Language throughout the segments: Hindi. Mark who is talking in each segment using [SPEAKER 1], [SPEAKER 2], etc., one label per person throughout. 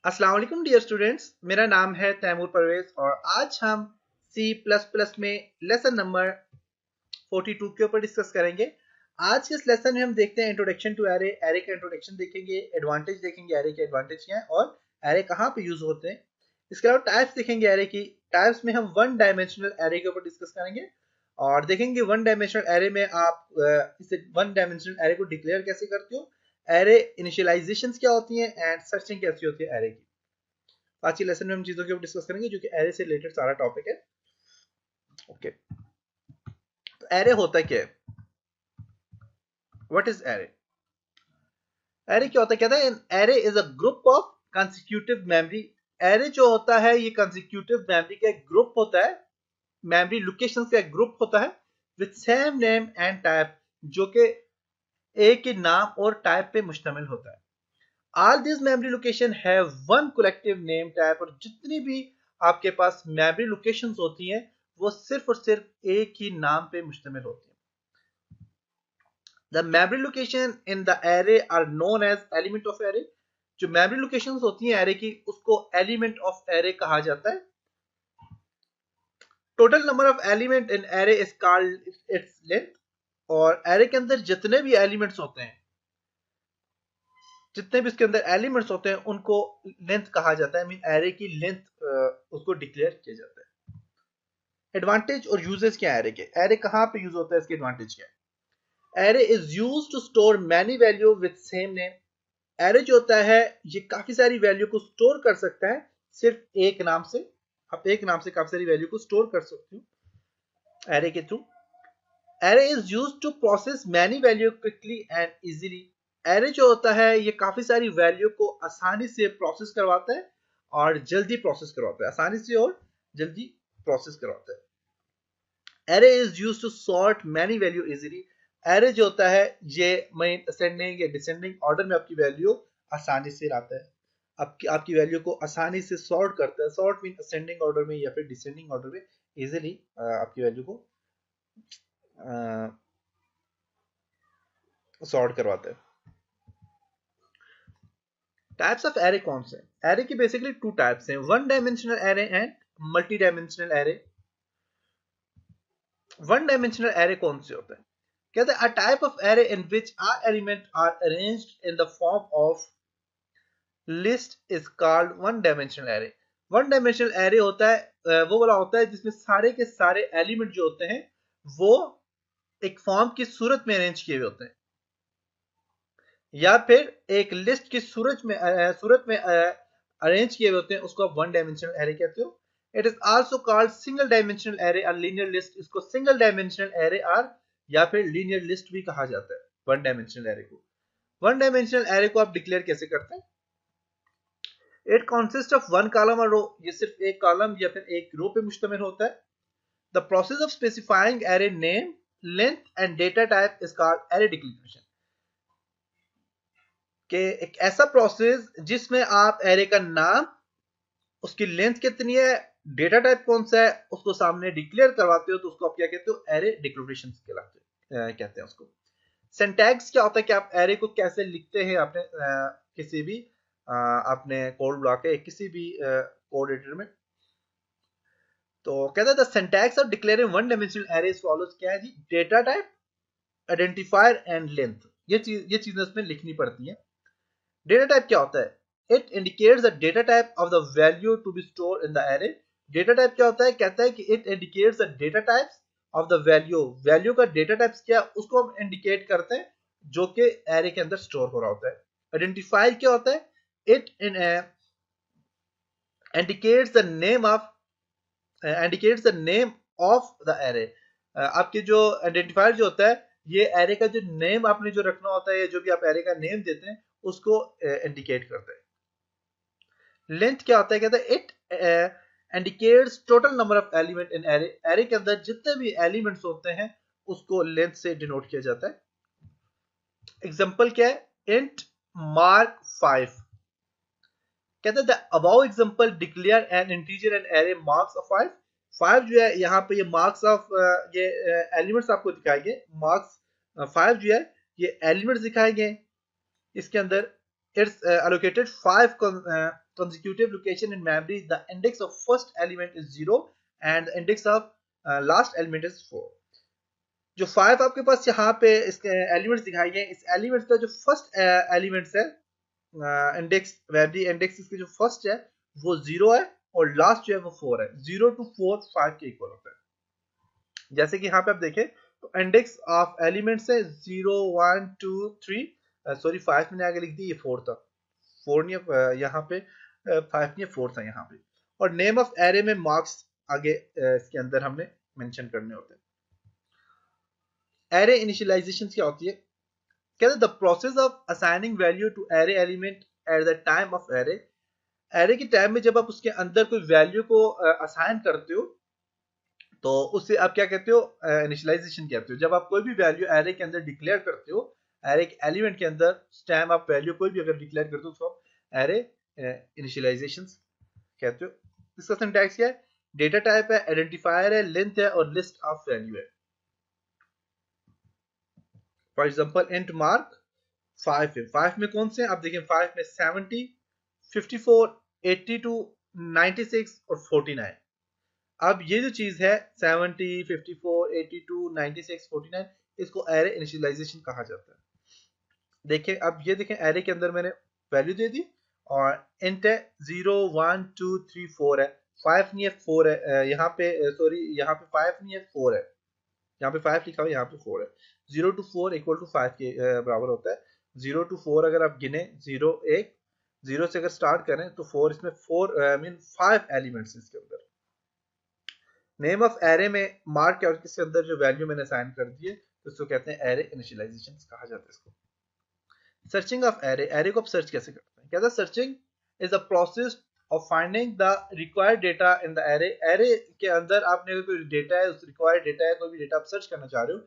[SPEAKER 1] अस्सलाम वालेकुम डियर स्टूडेंट्स, मेरा नाम है तैमूर परवेज और आज हम C++ में लेसन नंबर 42 के ऊपर डिस्कस करेंगे। आज के इस लेसन में हम देखते हैं इंट्रोडक्शन टू एरे। एरे का इंट्रोडक्शन देखेंगे, एडवांटेज देखेंगे, एरे के एडवांटेज क्या है और एरे कहाँ पे यूज होते हैं। इसके अलावा टाइप्स देखेंगे एरे की। टाइप्स में हम वन डायमेंशनल एरे के ऊपर डिस्कस करेंगे और देखेंगे वन डायमेंशनल एरे में आप इसे वन डायमेंशनल एरे को डिक्लेयर कैसे करते हो, एरे इनिशियलाइजेशन क्या होती है एंड सर्चिंग कैसी होती है एरे की। आज के लेसन में हम चीजों के ऊपर डिस्कस करेंगे जो कि एरे से रिलेटेड सारा टॉपिक है। ओके, तो एरे होता क्या है? What is array? एरे क्या होता है? कहता है array is a group of consecutive memory. Array जो होता है ये कंसेक्यूटिव मेमोरी का एक ग्रुप होता है, मेमोरी लोकेशन का एक ग्रुप होता है with same name and type, जो कि एक ही नाम और टाइप पे मुश्तमिल होता है। All these memory location have one collective name type, और जितनी भी आपके पास मेमोरी लोकेशंस होती हैं वो सिर्फ और सिर्फ एक ही नाम पे मुश्तमिल होती हैं। The memory location in the array are known as element of array। जो मेमोरी लोकेशंस होती हैं एरे की उसको एलिमेंट ऑफ एरे कहा जाता है। Total number of element in array is called its length. और एरे के अंदर जितने भी एलिमेंट्स होते हैं, जितने भी इसके अंदर एलिमेंट्स होते हैं उनको लेंथ कहा जाता है। मीन एरे की लेंथ उसको डिक्लेयर किया जाता है। एडवांटेज और यूजेस क्या है एरे के? एरे कहाँ पे यूज होता है, इसके एडवांटेज क्या है? Array is use to store many value with same name. Array जो होता है ये काफी सारी वैल्यू को स्टोर कर सकता है सिर्फ एक नाम से। आप एक नाम से काफी सारी वैल्यू को स्टोर कर सकते हो एरे के थ्रू। Array is use to process many value quickly and easily. Array जो होता है ये काफी सारी वैल्यू को आसानी से प्रोसेस करवाता है और जल्दी प्रोसेस करवाता है, आसानी से और जल्दी प्रोसेस करवाता है। Array is use to sort many value easily. Array जो होता है ये मेन असेंडिंग या डिसेंडिंग ऑर्डर में आपकी वैल्यू आसानी से लाता है, आपकी वैल्यू को आसानी से सॉर्ट करता है। सॉर्ट मीन असेंडिंग ऑर्डर में या फिर डिसेंडिंग ऑर्डर में इजीली आपकी वैल्यू को सॉर्ट करवाता है। टाइप्स ऑफ एरे कौन से? एरे की बेसिकली टू टाइप्स हैं, one dimensional array and multi dimensional array. One dimensional array कौन से होते हैं? कहते हैं a type of array in which are element are arranged in the form of list is called one dimensional array. One dimensional array होता है वो वाला होता है जिसमें सारे के सारे एलिमेंट जो होते हैं वो एक फॉर्म की सूरत में अरेंज किए हुए होते हैं, या फिर एक लिस्ट की सूरत में अरेंज किए हुए होते हैं, उसको आप वन डायमेंशनल एरे कहते हो। It is also called single dimensional array और लीनियर लिस्ट। इसको सिंगल डायमेंशनल एरे और या फिर लीनियर लिस्ट भी कहा जाता है वन डायमेंशनल एरे को। वन डायमेंशनल एरे को आप डिक्लेयर कैसे करते हैं? It consist of one column और रो। ये सिर्फ एक कॉलम या फिर एक रो पे मुश्तमिल होता है। The process of specifying array name, length and data type is called array declaration. कि एक ऐसा प्रोसेस जिसमें आप एरे का नाम, उसकी लेंथ कितनी है, डेटा टाइप कौन सा है, उसको सामने डिक्लेयर करवाते हो तो उसको आप क्या कहते हो? एरे डिक्लेरेशन कहते हैं उसको। सिंटैक्स क्या होता है कि आप एरे को कैसे लिखते हैं आपने किसी भी आपने कोड ब्लॉक है किसी भी कोड एडिटर में। तो कहता है the syntax of declaring one dimensional array is follows. क्या है जी? Data type, identifier and length. ये चीजें उसमें लिखनी पड़ती हैं। डेटा टाइप क्या होता है? It indicates the data type of the value to be store in the array. Data type क्या होता है? कहता है कि it indicates the data types of the value. Value का डेटा टाइप्स क्या उसको हम इंडिकेट करते हैं जो कि एरे के अंदर स्टोर हो रहा होता है। आइडेंटिफायर क्या होता है? It indicates the name of the array. आपके जो आइडेंटिफायर जो होता है ये एरे का जो नेम आपने जो रखना होता है, जो भी आप एरे का नेम देते हैं उसको इंडिकेट करता है। लेंथ क्या होता है? कहता है it indicates total number of element in array. Array के अंदर जितने भी एलिमेंट्स होते हैं उसको लेंथ से डिनोट किया जाता है। एग्जांपल क्या है? Int mark 5। कहता है the above example declare N integer and array marks of 5। 5 जो है यहाँ पे ये मार्क्स ऑफ ये एलिमेंट्स आपको दिखाएंगे। मार्क्स 5 जो है ये एलिमेंट्स दिखाए गए इसके अंदर। it's allocated 5 consecutive location in memory. The index of first element is 0 and the index of last element is 4. जो 5 आपके पास यहाँ पे इसके एलिमेंट्स दिखाई गए, इस एलिमेंट्स का जो फर्स्ट एलिमेंट्स है इंडेक्स मेमोरी इंडेक्स इसके जो फर्स्ट है वो 0 है और लास्ट जो है वो 4 है. 0 to 4 5 के इक्वल होता है. जैसे कि यहाँ पे आप देखें तो इंडेक्स ऑफ एलिमेंट्स है 0 1 2 3, सॉरी 5 मैंने आगे लिख दी, ये 4 था, 4 नहीं यहाँ पे 5 नहीं 4 था यहाँ पे. और नेम ऑफ एरे में मार्क्स आगे इसके अंदर हमने मेंशन करने होते हैं. एरे इनिशियलाइजेशन क्या होती है? कहते हैं the process of assigning value to array element at the time of array. Array के टाइम में जब आप उसके अंदर कोई वैल्यू को असाइन करते हो तो उससे आप क्या कहते हो? इनिशियलाइजेशन कहते हो. जब आप कोई भी वैल्यू एरे के अंदर डिक्लेयर करते हो, एरे के एलिमेंट के अंदर टाइम आप वैल्यू कोई भी अगर डिक्लेयर करते हो तो आप एरे इनिशियलाइजेशन कहते हो. इसका सिंटैक्स क्या है? डेटा टाइप है, आइडेंटिफायर है, लेंथ है और लिस्ट ऑफ वैल्यू है. फॉर एग्जाम्पल इंट मार्क 5 है. 5 में कौन से? आप देखें 5 में 70, 54, 82, 96 और 49. अब ये जो चीज है 70, 54, 82, 96, 49, इसको एरे इनिशियलाइजेशन कहा जाता है. देखें अब ये देखें एरे के अंदर मैंने वैल्यू दे दी और इंट है 0 1 2 3 4 है, 5 नहीं है 4 है. यहाँ पे सॉरी यहाँ पे 5 नहीं है 4 है, यहाँ पे 5 लिखा हुआ है, यहाँ पे 4 है. 0 to 4 इक्वल टू 5 के बराबर होता है. 0 to 4 अगर आप गिने 0 1 0 से अगर स्टार्ट करें तो 4 इसमें 4 मीन 5 एलिमेंट्स इसके अंदर. नेम ऑफ एरे में मार्क है और इसके अंदर जो वैल्यू मैंने असाइन कर दी है तो इसको कहते हैं एरे इनिशियलाइजेशन कहा जाता है इसको. Searching of array. एरे को आप सर्च कैसे करते हैं? कहते हैं searching is a process of finding the required data in the array. array के अंदर आपने अगर कोई डेटा है, उस required डेटा है, कोई भी डेटा आप सर्च करना चाह रहे हो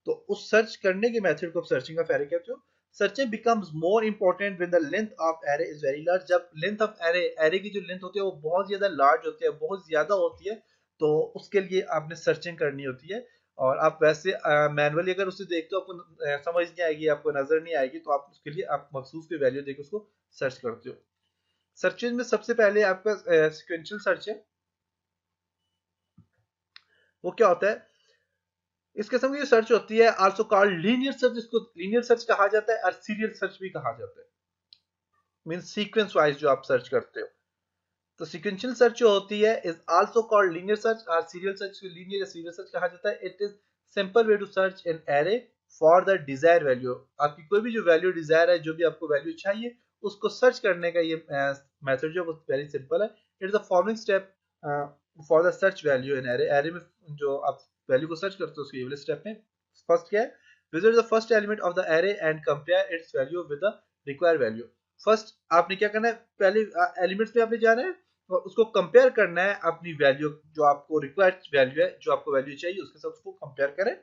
[SPEAKER 1] तो उस सर्च करने के मेथड को आप सर्चिंग ऑफ एरे कहते हो. Searching becomes more important when the length of array is very large. जब लेंथ ऑफ एरे की जो लेंथ होती है वो बहुत ज्यादा लार्ज होती है, बहुत ज्यादा होती है, तो उसके लिए आपने सर्चिंग करनी होती है. और आप वैसे मैनुअली अगर उसे देखते हो आपको समझ नहीं आएगी, आपको नजर नहीं आएगी, तो आप उसके लिए आप मखसूस कोई वैल्यू देकर उसको सर्च करते हो. सर्चेज में सबसे पहले आपका सीक्वेंशियल सर्च है. वो क्या होता है? इस किस्म की सर्च होती है आल्सो कॉल्ड लीनियर सर्च. इसको लीनियर सर्च कहा जाता है और सीरियल सर्च भी कहा जाता है. मींस सीक्वेंस वाइज जो आप सर्च करते हो. तो सीक्वेंशियल सर्च जो होती है is also called linear search और सीरियल सर्च को लीनियर या सीरियल सर्च कहा जाता है. It is simple way to search an array for the desire value. आपकी कोई भी जो वैल्यू डिजायर है, जो भी आपको वैल्यू चाहिए, उसको सर्च करने का ये मेथड जो है वेरी सिंपल है. It is the following step for the search value in array. Array में जो आप वैल्यू को सर्च करते हो उसके ये वाले स्टेप में फर्स्ट क्या है? Visit the first element of the array and compare it's value with the required value. First आपने क्या करना है? पहले एलिमेंट्स में आपने जाना है और उसको कंपेयर करना है अपनी वैल्यू, जो आपको रिक्वायर्ड वैल्यू है, जो आपको वैल्यू चाहिए उसके साथ उसको कंपेयर करें.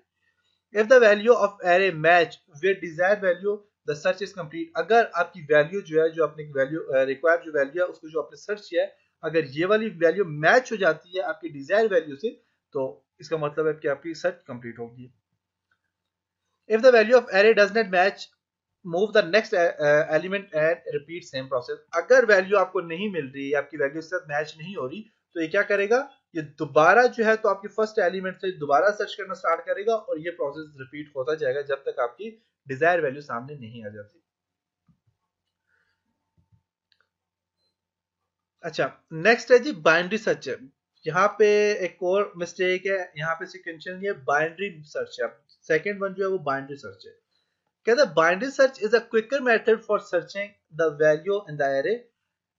[SPEAKER 1] If the value of array match with desired value the search is complete. अगर आपकी वैल्यू जो है, जो आपने वैल्यू रिक्वायर्ड जो वैल्यू है उसको जो आपने सर्च किया है, अगर ये वाली वैल्यू मैच हो जाती है आपकी डिजायर्ड वैल्यू से, तो इसका मतलब है कि आपकी सर्च कंप्लीट होगी. If the value of array does not match move the next element and repeat same process. अगर वैल्यू आपको नहीं मिल रही, आपकी वैल्यू के साथ मैच नहीं हो रही, तो ये क्या करेगा? ये दोबारा जो है तो आपके फर्स्ट एलिमेंट से दोबारा सर्च करना स्टार्ट करेगा और ये प्रोसेस रिपीट होता जाएगा जब तक आपकी डिजायर वैल्यू सामने नहीं आ जाती. अच्छा, नेक्स्ट है जी बाइनरी सर्च है. यहाँ पे एक और मिस्टेक है, यहाँ पे सीक्वेंशियल नहीं है, बाइनरी सर्च है. सेकंड वन जो है वो बाइनरी सर्च है. कहता है binary search is a quicker method for searching the value in the array.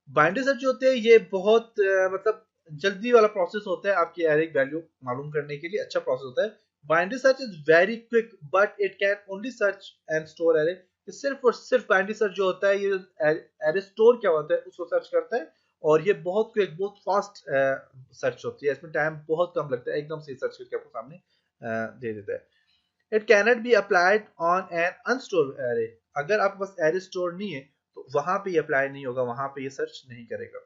[SPEAKER 1] Binary search जो होते हैं ये बहुत मतलब जल्दी वाला प्रोसेस होता है आपकी एरे वैल्यू मालूम करने के लिए. अच्छा प्रोसेस होता है. Binary search is very quick but it can only search and store array. सिर्फ और सिर्फ बाइनरी सर्च जो होता है ये एरे स्टोर क्या होता है उसको सर्च करता है और ये बहुत क्विक, बहुत फास्ट सर्च होती है. इसमें टाइम बहुत कम लगता है, एकदम से सर्च करके आपको सामने दे देता है. It cannot be applied on an unsorted array. अगर आपके पास एरे स्टोर नहीं है तो वहां पे ये अप्लाई नहीं होगा, वहां पे ये सर्च नहीं करेगा.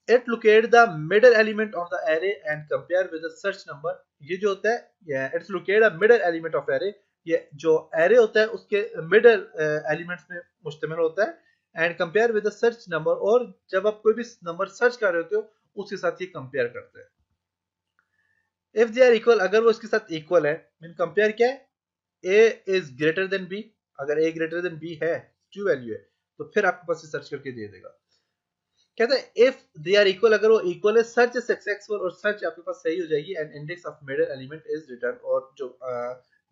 [SPEAKER 1] It locate the middle element of the array and compare with the search number. ये जो होता है it's locate the middle element of array. ये जो एरे होता है उसके मिडल एलिमेंट्स में मुश्तमिल होता है and compare with the search number, और जब आप कोई भी नंबर सर्च कर रहे होते हो उसके साथ ये कंपेयर करते हैं। इफ दे आर इक्वल, अगर वो इसके साथ इक्वल है, मीन कंपेयर क्या है, ए इज ग्रेटर देन बी, अगर ए ग्रेटर देन बी है, ट्रू वैल्यू है, तो फिर आपके पास सर्च करके दे देगा। कहते हैं इफ दे आर इक्वल, अगर वो इक्वल है, सर्च इज सक्सेसफुल, और सर्च आपके पास सही हो जाएगी and index of middle element is return, और जो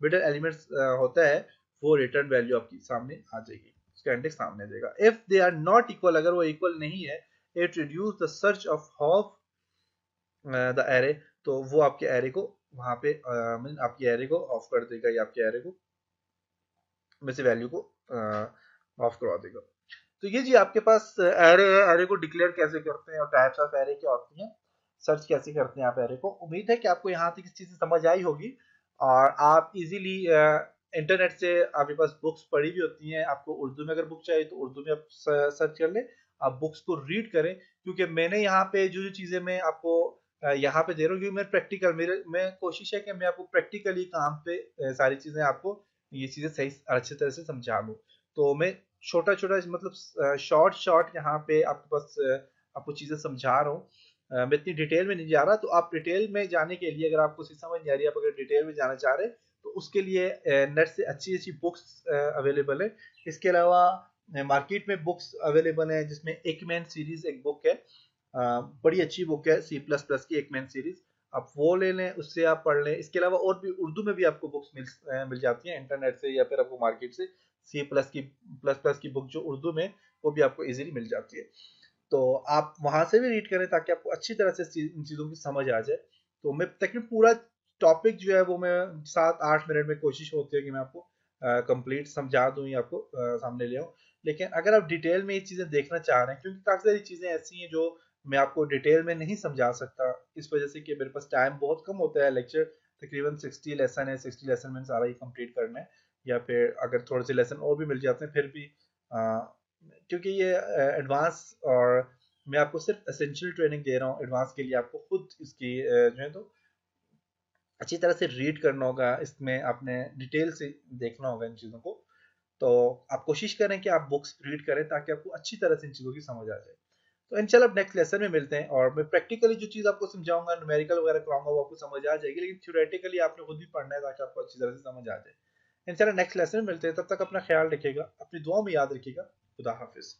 [SPEAKER 1] मिडल एलिमेंट्स होता है वो रिटर्न वैल्यू आपकी सामने आ जाएगी, उसका इंडेक्स सामने आ जाएगा। If they are not equal, अगर वो इक्वल नहीं है, it reduce the search of half the array, तो वो आपके एरे को वहां पे मीन आपकी एरे को ऑफ कर देगा, या आपके एरे को में से वैल्यू को ऑफ करवा देगा। तो ये जी आपके पास एरे है, एरे को डिक्लेयर कैसे करते हैं और टाइप्स ऑफ एरे क्या होती हैं, सर्च कैसे करते हैं आप एरे को। उम्मीद है कि आपको यहाँ तक इस चीज़ से समझ आई होगी और आप इजीली इंटरनेट से, आपके पास बुक्स पढ़ी भी होती हैं, आपको उर्दू में अगर बुक चाहिए तो उर्दू में आप सर्च कर लें, आप बुक्स को रीड करें, क्योंकि मैंने यहाँ पे जो जो चीज़ें मैं आपको यहाँ पे दे रहा हूँ, क्योंकि मैं प्रैक्टिकल, मेरे मैं कोशिश है कि मैं आपको प्रैक्टिकली काम पे सारी चीज़ें आपको ये चीज़ें सही अच्छी तरह से समझा दूँ। तो मैं छोटा छोटा मतलब शॉर्ट शॉर्ट यहाँ पे आपके पास आपको चीजें समझा रहा हूँ। मैं इतनी डिटेल में नहीं जा रहा, तो आप डिटेल में जाने के लिए, अगर आपको समझ नहीं आ रही, आप अगर डिटेल में जाना चाह रहे हैं तो उसके लिए नेट से अच्छी अच्छी बुक्स अवेलेबल है। इसके अलावा मार्केट में बुक्स अवेलेबल है, जिसमें एक मैन सीरीज एक बुक है, बड़ी अच्छी बुक है, C++ की एक मैन सीरीज, आप वो ले लें, उससे आप पढ़ लें। इसके अलावा और भी उर्दू में भी आपको बुक्स मिल जाती हैं इंटरनेट से, या फिर आपको मार्केट से C++ की बुक जो उर्दू में, वो भी आपको इजीली मिल जाती है। तो आप वहां से भी रीड करें ताकि आपको अच्छी तरह से इन चीज़ों की समझ आ जाए। तो मैं तकरीबन पूरा टॉपिक जो है वो मैं 7-8 मिनट में कोशिश होती है कि मैं आपको कंप्लीट समझा दूं या आपको सामने ले आऊं। लेकिन अगर आप डिटेल में ये चीज़ें देखना चाह रहे हैं, क्योंकि काफ़ी सारी चीज़ें ऐसी हैं जो मैं आपको डिटेल में नहीं समझा सकता, इस वजह से कि मेरे पास टाइम बहुत कम होता है। लेक्चर तकरीबन 60 लेसन है, 60 लेसन में सारा ही कंप्लीट करना है, या फिर अगर थोड़े से लेसन और भी मिल जाते हैं फिर भी, क्योंकि ये एडवांस, और मैं आपको सिर्फ एसेंशियल ट्रेनिंग दे रहा हूँ, एडवांस के लिए आपको खुद इसकी जो है तो अच्छी तरह से रीड करना होगा, इसमें आपने डिटेल से देखना होगा इन चीज़ों को। तो आप कोशिश करें कि आप बुक्स रीड करें ताकि आपको अच्छी तरह से इन चीज़ों की समझ आ जाए। तो इंशाल्लाह नेक्स्ट लेसन में मिलते हैं, और मैं प्रैक्टिकली जो चीज़ आपको समझाऊंगा, न्यूमेरिकल वगैरह कराऊंगा, वो आपको समझ आ जाएगी, लेकिन थ्योरेटिकली आपने खुद भी पढ़ना है ताकि आपको अच्छी तरह से समझ आ जाए। इंशाल्लाह नेक्स्ट लेसन में मिलते हैं, तब तक अपना ख्याल रखिएगा, अपनी दुआ में याद रखिएगा। खुदा हाफिज़।